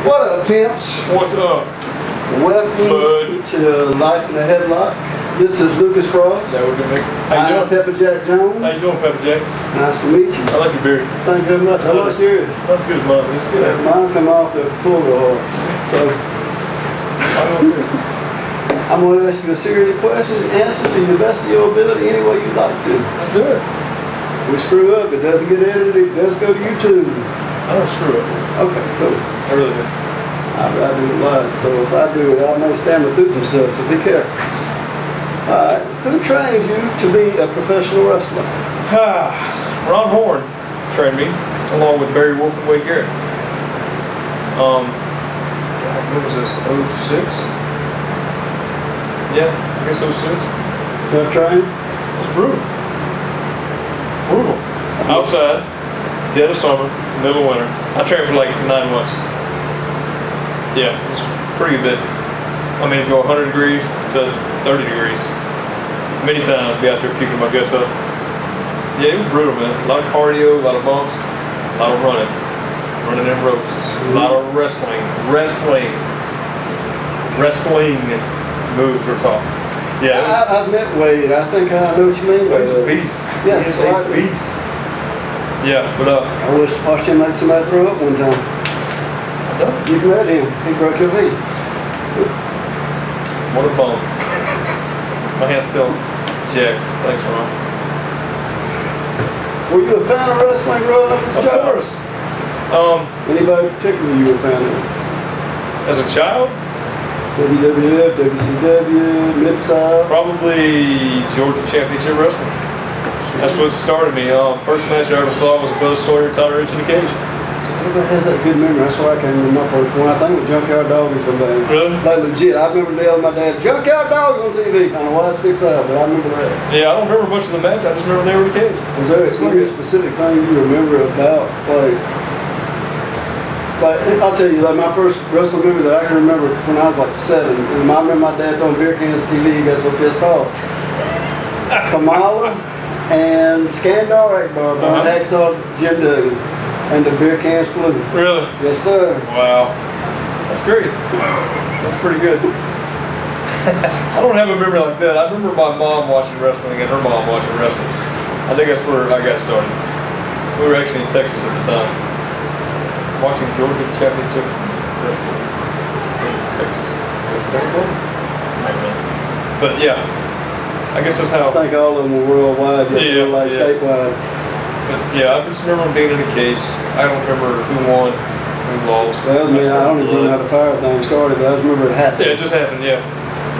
What up, pimps? What's up? Welcome to Life in a Headlock. This is Lukas Frost. That would be me. How you doing? Pepper Jack Jones. How you doing, Pepper Jack? Nice to meet you. I like your beard. Thank you very much. I like yours. Not as good as mine. It's good. Mine come off the pull real hard. So, I know too. I'm going to ask you a series of questions. Answer to the best of your ability any way you'd like to. Let's do it. If we screw up, it doesn't get edited. It does go to YouTube. I don't screw up. Okay, cool. I really do. I do it live, so if I do it, I may stammer through some stuff, so be careful. Alright, who trains you to be a professional wrestler? Ron Horn trained me, along with Barry Wolf and Wade Garrett. God, what was this, 06? Yeah, I guess 06. Tough training? It was brutal. Brutal. Outside, dead of summer, middle of winter. I trained for like 9 months. Yeah, it's pretty good. I mean, go 100 degrees to 30 degrees. Many times, be out there puking my guts up. Yeah, it was brutal, man. A lot of cardio, a lot of bumps, a lot of running. Running in ropes. A lot of wrestling. Wrestling moves were taught. Yeah, I've met Wade. I think I know what you mean. Wade's a beast. Yes, he's a beast. Yeah, but I watched him make somebody throw up one time. You've met him. He broke your hand. What a bump. My hand's still jacked. Thanks, Ron. Were you a fan of wrestling growing up as a child? Of course. Anybody particularly you were a fan of? As a child? WWF, WCW, Mid-South? Probably Georgia Championship Wrestling. That's what started me. First match I ever saw was Buzz Sawyer, Tyler Rich in the cage. Everybody has that good memory. That's why I can't remember my first one. I think it was Junkyard Dog or something. Really? Like legit. I remember telling my dad, Junkyard Dog on TV. I don't know why it sticks out, but I remember that. Yeah, I don't remember much of the match. I just remember they were in the cage. Was there a specific thing you remember about, like I'll tell you, like my first wrestling movie that I can remember when I was like 7. And I remember my dad throwing beer cans at TV. He got so pissed off. Kamala and Skandar Akbar, Hacksaw Jim Duggan. And the beer cans flew. Really? Yes, sir. Wow. That's great. That's pretty good. I don't have a memory like that. I remember my mom watching wrestling and her mom watching wrestling. I think that's where I got started. We were actually in Texas at the time. Watching Georgia Championship Wrestling in Texas. But yeah, I guess that's how. I think all of them were worldwide. Statewide. But yeah, I just remember being in the cage. I don't remember who won, who lost. I don't even remember how the fire thing started, but I just remember it happened. Yeah, it just happened, yeah.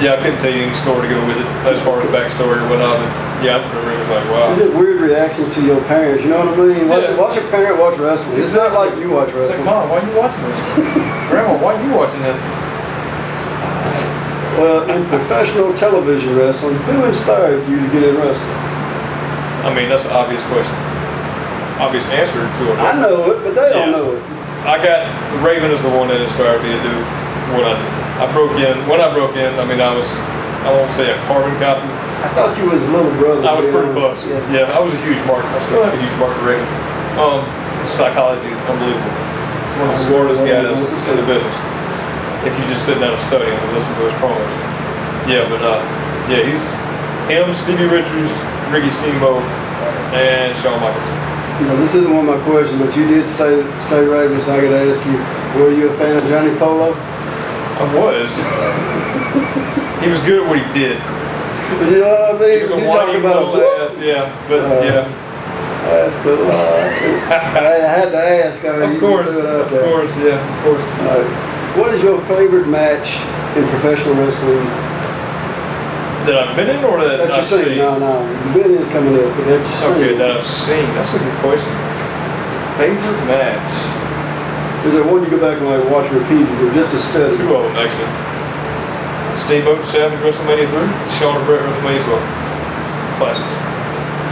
Yeah, I couldn't tell you any story to go with it as far as backstory or whatnot, but yeah, I just remember it was like, wow. You get weird reactions to your parents, you know what I mean? Watch a parent watch wrestling. It's not like you watch wrestling. It's like, Mom, why are you watching this? Grandma, why are you watching this? Well, in professional television wrestling, who inspired you to get in wrestling? I mean, that's an obvious question. Obvious answer to it. I know it, but they don't know it. Raven is the one that inspired me to do what I did. When I broke in, I mean, I won't say a carbon copy. I thought you was a little brother. I was pretty close. Yeah, I was a huge mark. I still have a huge mark for Raven. His psychology is unbelievable. He's one of the smartest guys in the business. If you just sit down and study him and listen to his promos. Yeah, but he's him, Stevie Richards, Ricky Steamboat, and Shawn Michaels. Now, this isn't one of my questions, but you did say Raven, so I got to ask you, were you a fan of Johnny Polo? I was. He was good at what he did. You know what I mean? He was a whiny little ass, yeah. But yeah. That's cool. I had to ask. Of course, yeah, of course. What is your favorite match in professional wrestling? That I've been in or that I've seen? No. The been is coming up, but that you've seen. Okay, that I've seen. That's a good question. Favorite match? Is there one you go back and like watch repeated or just a study? 2 of them actually. Steamboat Savage WrestleMania 3, Shawn and Brett WrestleMania 12. Classics.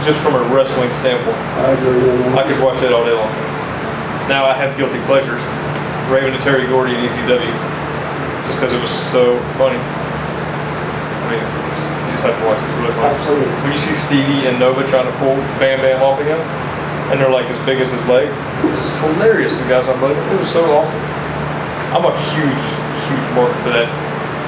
Just from a wrestling standpoint. I agree. I could watch that all day long. Now I have guilty pleasures. Raven and Terry Gordy in ECW. Just because it was so funny. I mean, you just have to watch this. It's really funny. Absolutely. When you see Stevie and Nova trying to pull Bam Bam off of him, and they're like as big as his leg, it's hilarious. The guys on both. It was so awesome. I'm a huge mark for that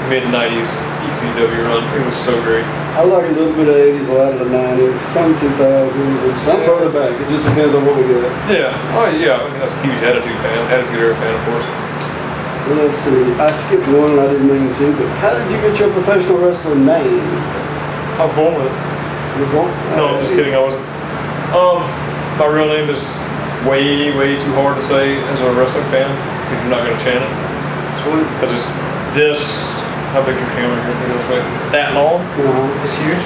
mid-90s ECW run. It was so great. I like a little bit of 80s, a lot of the 90s, some 2000s, and some further back. It just depends on what we get. Yeah. Oh, yeah. I mean, I was a huge Attitude Era fan, of course. Well, let's see. I skipped one and I didn't mean to, but how did you get your professional wrestling name? I was born with it. You were born? No, I'm just kidding. I wasn't. My real name is way too hard to say as a wrestling fan because you're not going to chant it. Sweet. Because it's this. How big's your camera here? This way. That long. It's huge.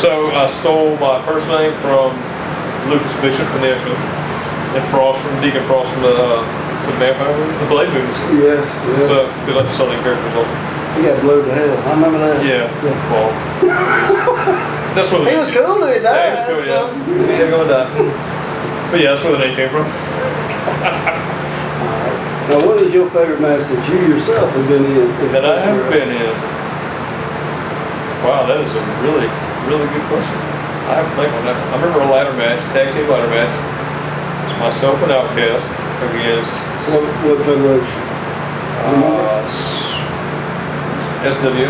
So I stole my first name from Lukas Bishop from the X-Men, and Frost from Deacon Frost from the vampire movie, the Blade movies. Yes. So we like the Southern characters also. He got blowed to hell. I remember that. Yeah. Well, that's where the he was cool till he died. Yeah, he was cool. Yeah, he had to die. But yeah, that's where the name came from. Now, what is your favorite match that you yourself have been in? That I have been in. Wow, that is a really good question. I have to think on that. I remember a ladder match, tag team ladder match. It's myself and Outcast against what federation? SW.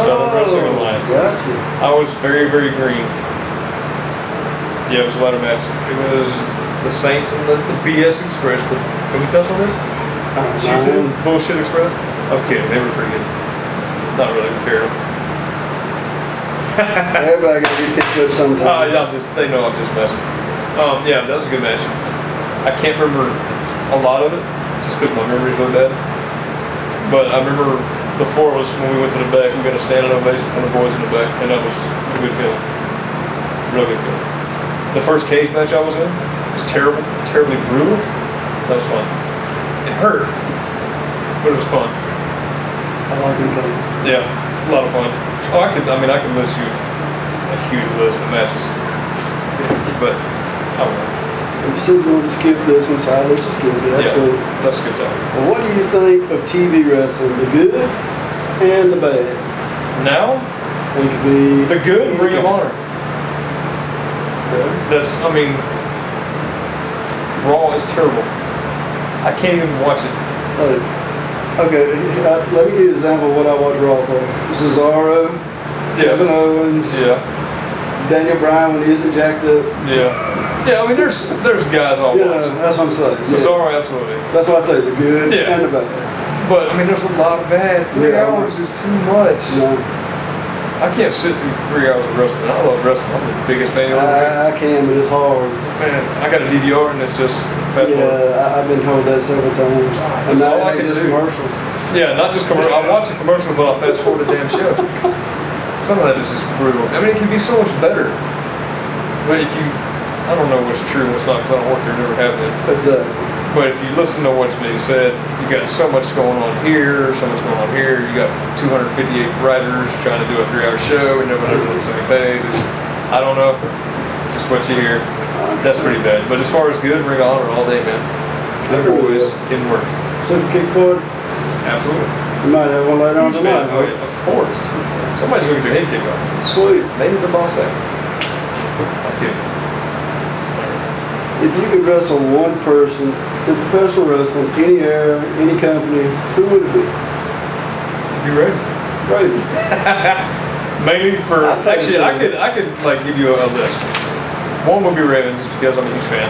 Southern Wrestling Alliance. Gotcha. I was very green. Yeah, it was a ladder match. It was the Saints and the BS Express. Can we cuss on this? YouTube Bullshit Express? I'm kidding, they were pretty good. Not really care. Everybody got to get kicked up sometimes. Yeah, they know I'm just messing. Yeah, that was a good match. I can't remember a lot of it, just because my memory's really bad. But I remember before it was when we went to the back, we got a standing ovation from the boys in the back, and that was a good feeling. Real good feeling. The first cage match I was in was terribly brutal. That was fun. It hurt, but it was fun. I like them guys. Yeah, a lot of fun. Oh, I could list you a huge list of matches, but I don't know. You said you wanted to skip this one, so I'll let you skip it. That's cool. That's a good time. Well, what do you think of TV wrestling, the good and the bad? Now, It could be the good Ring of Honor. Okay. Raw is terrible. I can't even watch it. Okay, let me give you an example of what I watch Raw for. Cesaro, Yes. Kevin Owens, Yeah. Daniel Bryan when he isn't jacked up. Yeah, I mean, there's guys all Yeah, watch. that's what I'm saying. Cesaro, absolutely. That's why I say the good and the bad. But, I mean, there's a lot of bad. 3 hours is too much. No. I can't sit through 3 hours of wrestling. I love wrestling. I'm the biggest fan of I can, but it's hard. Man, I got a DVR and it's just fast forward. Yeah, I've been told that several times. That's And all not I can just do. commercials. Yeah, not just commercial. I watch the commercial, but I'll fast forward the damn show. Some of that is just brutal. I mean, it can be so much better. But if you, I don't know what's true and what's not because I don't work there, never have been. Exactly. But if you listen to what's being said, you got so much going on here, so much going on here. You got 258 writers trying to do a 3-hour show and nobody's on the same page. I don't know. It's just what you hear. That's pretty bad. But as far as good, Ring of Honor all day, man. Good boys can work. Super kick cord. Absolutely. You might have one later on Huge fan. tonight. Oh, yeah, of course. Somebody's going to get their head kicked off. Sweet. Maybe the boss that. I'm kidding. If you could wrestle one person in professional wrestling, any era, any company, who would it be? You ready? Right. Mainly for actually, so. I could like give you a list. One would be Ravens because I'm a huge fan,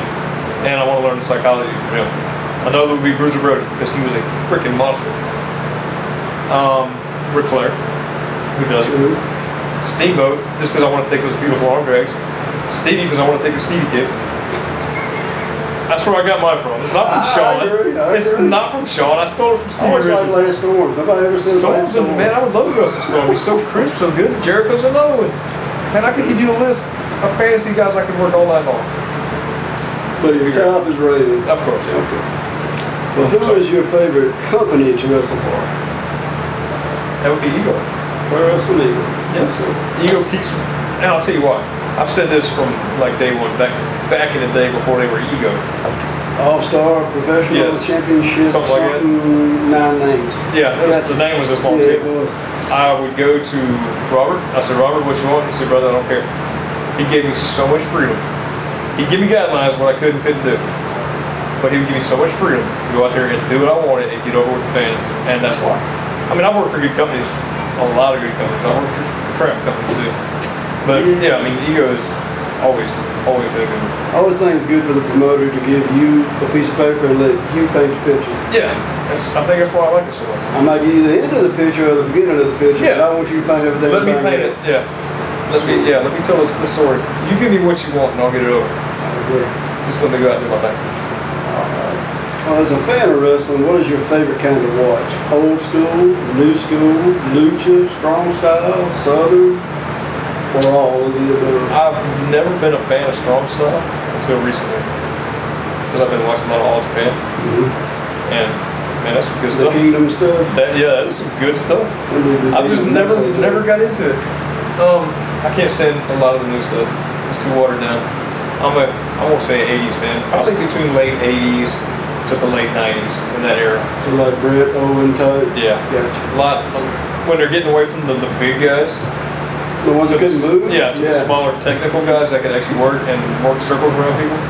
and I want to learn the psychology from him. Another would be Bruiser Brody because he was a freaking monster. Ric Flair, who doesn't? Steamboat, just because I want to take those beautiful arm drags. Stevie because I want to take a Stevie kick. That's where I got mine from. It's not from Sean. I agree. It's not from Sean. I stole it from I Stevie always like Richards. Lance Storms. Nobody ever says Lance Storm's Storms. man, I would love to wrestle Storm. He's so crisp, so good. Jericho's another one. Man, I could give you a list of fantasy guys I could work all night long. But your top is Raven. Of course, yeah. Okay. Well, who is your favorite company to wrestle for? That would be Ego. Pro Wrestling Eagle. Yes. Ego keeps, and I'll tell you what. I've said this from like day one, back in the day before they were Ego. All-Star Professional Championship, Something like that. 9 names. Yeah, the name was this long Yeah, too. it was. I would go to Robert. I said, Robert, what you want? He said, brother, I don't care. He gave me so much freedom. He'd give me guidelines what I could and couldn't do. but he would give me so much freedom to go out there and do what I wanted and get over with the fans, and that's why. I mean, I've worked for good companies, a lot of good companies. I worked for crap companies too. But yeah, I mean, ego is always been good. I always think it's good for the promoter to give you a piece of paper and let you paint the picture. Yeah, I think that's why I like it so much. I might give you the end of the picture or the beginning of the picture, but I want you to paint everything. Let me paint it, yeah. Let me tell us the story. You give me what you want and I'll get it over. I agree. Just let me go out and do my thing. As a fan of wrestling, what is your favorite kind to watch? Old school, new school, lucha, strong style, southern, or all of the above? I've never been a fan of strong style until recently. Because I've been watching a lot of All Japan. And man, that's some good The stuff. Kingdom stuff? That is some good stuff. I've just never got into it. I can't stand a lot of the new stuff. It's too watered down. I won't say an 80s fan. Probably between late 80s to the late 90s in that era. So like Brett, Owen type? Yeah. Gotcha. A lot when they're getting away from the big guys. The ones that couldn't move? Yeah, to the smaller technical guys that could actually work and work circles around people.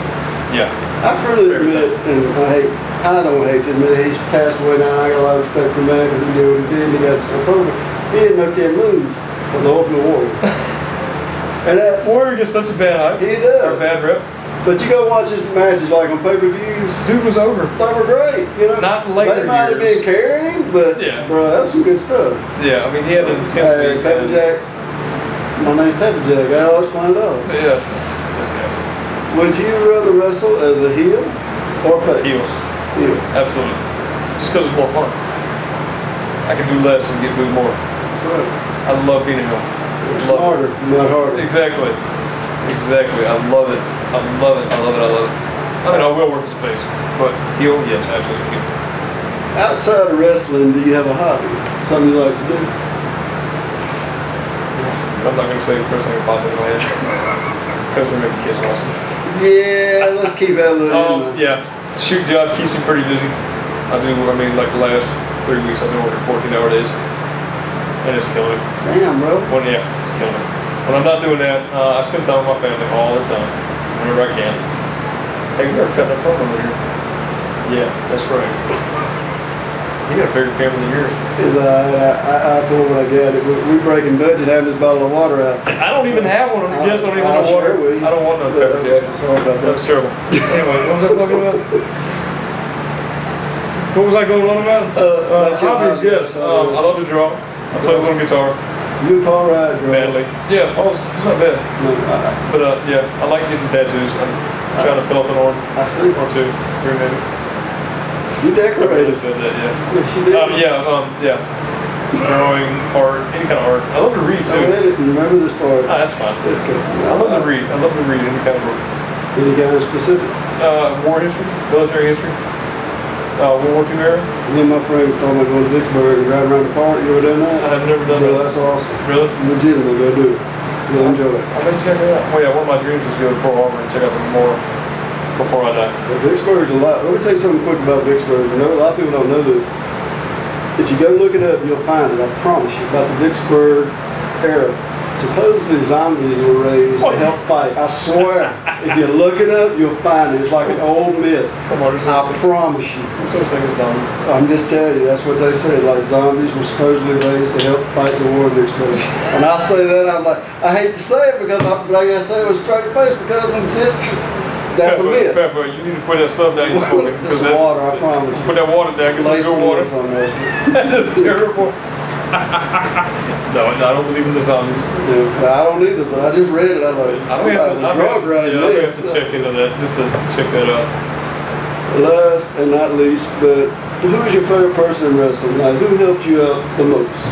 Yeah. I freely admit, and I don't hate to admit he's passed away now. I got a lot of respect for him because he did what he did and he got so over. He didn't know 10 moves for the Ultimate Warrior. And that's, Warrior gets such a bad hype. He does. Or a bad rep. But you go watch his matches like on pay-per-views. Dude was over. They were great, you know. Not later They might have been years. carrying him, but bro, that was some good stuff. Yeah, I mean he had an intensity. Hey, Pepper Jack. My name's Pepper Jack. I always find it out. Yeah. This guy's Would you rather wrestle as a heel or face? Heel. Absolutely. Just because it's more fun. I can do less and get moved more. That's right. I love being a heel. You're smarter, not harder. Exactly. I love it. I love it. I mean, I will work as a face, but heel, yes, absolutely. Outside of wrestling, do you have a hobby? Something you like to do? I'm not going to say the first thing that pops into my head. Because we're making kids awesome. Yeah, let's keep that a little in. Yeah. Shoot job keeps me pretty busy. Like the last 3 weeks I've been working 14-hour days. And it's killing me. Damn, bro. It's killing me. When I'm not doing that, I spend time with my family all the time. Whenever I can. Hey, we are cutting a phone over here. Yeah, that's right. You got a bigger camera than yours. I feel what I got. We breaking budget having this bottle of water out. I don't even have one on your desk. I don't even want no water. I don't want no Pepper Jack. Sorry about that. That's terrible. Anyway, what was I talking about? What was I going on about? Hobbies, yes. I love to draw. I play a little guitar. You and Paul ride, bro. Badly. Yeah, Paul's it's not bad. No, But yeah, I like getting tattoos. I'm trying to fill up an arm. I see. Or two, three maybe. You decorated. Said that, yeah. Yes, you did. Yeah. Drawing, art, any kind of art. I love to read too. I didn't remember this part. That's fine. That's good. I love to read. I love to read any kind of book. Any kind of specific? War history, military history, World War II era. Me and my friend were talking about going to Vicksburg and driving around the park. You ever done that? I have never done Bro, that. that's awesome. Really? Legitimately, go do it. You'll enjoy it. I'm gonna check it out. Oh yeah, one of my dreams is to go to Pearl Harbor and check out the memorial before I die. But Vicksburg's a lot. Let me tell you something quick about Vicksburg. You know, a lot of people don't know this. If you go look it up, you'll find it. I promise you. About the Vicksburg era. Supposedly zombies were raised to help fight. I swear. If you look it up, you'll find it. It's like an old myth. Come on, there's I promise you. no such thing as zombies. I'm just telling you, that's what they say. Like zombies were supposedly raised to help fight the war of Vicksburg. And I say that, I'm like, I hate to say it because like I say it with straight face because legit, that's a myth. Pepper, you need to put that stuff down your stomach. It's water, I promise you. Put that water down, get some good water. That is terrible. No, I don't believe in the zombies. Yeah, I don't either, but I just read it. I'm like, I drug right I have to check into that, just to check that out. Last and not least, but who is your favorite person in wrestling? Like, who helped you out the most?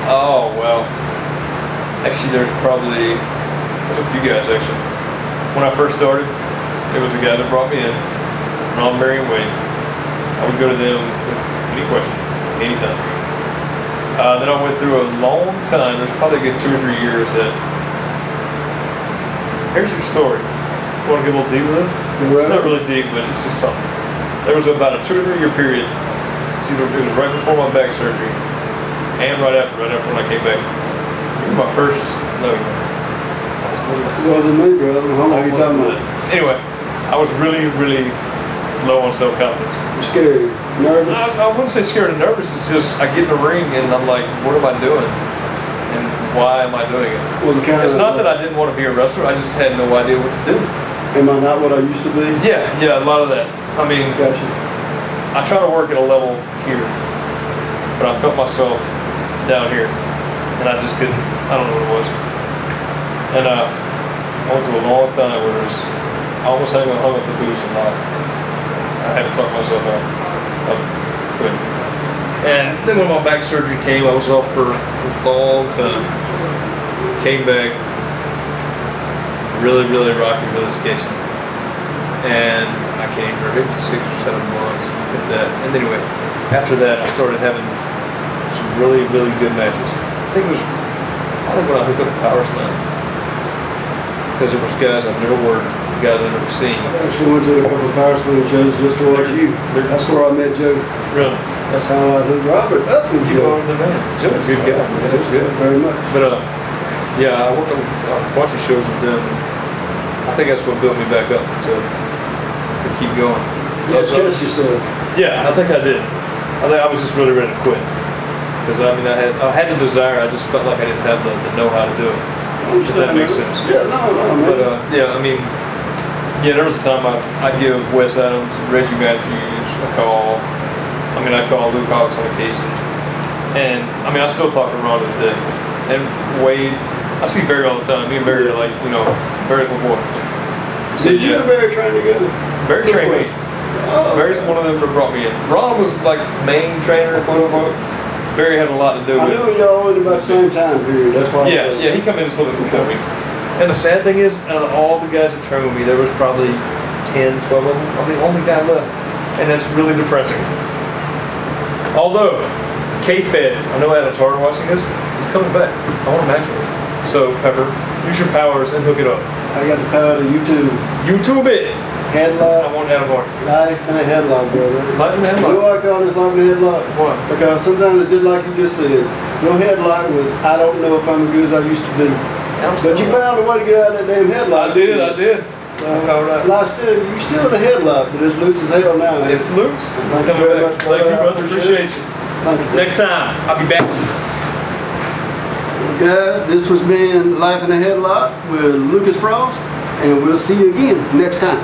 Oh, well. Actually, there's a few guys, actually. When I first started, it was the guy that brought me in, Ron, Barry, and Wayne. I would go to them with any question, anytime. Then I went through a long time. There's probably a good 2 or 3 years that. Here's your story. You want to get a little deep with this? It's not really deep, but it's just something. There was about a 2 or 3 year period. It was right before my back surgery, and right after when I came back. It was my first. No. It wasn't me, brother. How long are you talking about? Anyway, I was really, really low on self-confidence. You're scared, nervous. I wouldn't say scared or nervous. It's just I get in the ring and I'm like, what am I doing? And why am I doing it? Was it kind It's of not that I didn't want to be a wrestler. I just had no idea what to do. Am I not what I used to be? Yeah, a lot of that. I mean, Gotcha. I try to work at a level here, but I felt myself down here, and I just couldn't. I don't know what it was. And I went through a long time where I almost hung up the boots a lot. I had to talk myself out. I couldn't. And then when my back surgery came, I was off for a long time. Came back, really rocky, really sketchy. And I came for maybe 6 or 7 months, if that. And anyway, after that, I started having some really good matches. I think it was probably when I hooked up a power slam. Because there was guys I've never worked, guys I've never seen. I actually went to a couple of power slam shows just to watch you. That's where I met Joe. Really? That's how I hooked Robert up with You Joe. are the man. Joe's a good guy. Joe's good. Very much. But yeah, I worked on a bunch of shows with them. I think that's what built me back up to keep going. Yeah, test yourself. Yeah, I think I did. I think I was just really ready to quit. Because I mean, I had the desire. I just felt like I didn't have the know-how to do it. If that makes sense. Yeah, no, man. But yeah, I mean, there was a time I'd give Wes Adams, Reggie Matthews a call. I mean, I call Lukas on occasion. And I mean, I still talk to Ron to this day. And Wade, I see Barry all the time. Me and Barry are like, Barry's my boy. Did you and Barry train together? Barry trained me. Oh, Barry's one of them that brought me in. Ron was like main trainer, quote unquote. Barry had a lot to do I with it. knew y'all in about the same time period. That's why. Yeah, he come in just a little bit before me. And the sad thing is, out of all the guys that trained with me, there was probably 10, 12 of them. I'm the only guy left. And that's really depressing. Although, K-Fed, I know Avatar watching this, is coming back. I want to match with him. So, Pepper, use your powers and hook it up. I got the power to YouTube. YouTube it! I Headlock. want Avatar. Life in a headlock, brother. Life in a You headlock. know why I call this life in a headlock? What? Because sometimes it's just like you just said. Your headlock was, I don't know if I'm as good as I used to be. But you found a way to get out of that damn headlock. I did. So, Alright. you're still in a headlock, but it's loose as hell now. Man. It's loose. It's Thank you coming very back. much, Thank you, brother. brother. Appreciate you. Thank you. Next time, I'll be back. Guys, this has been Life in a Headlock with Lucas Frost, and we'll see you again next time.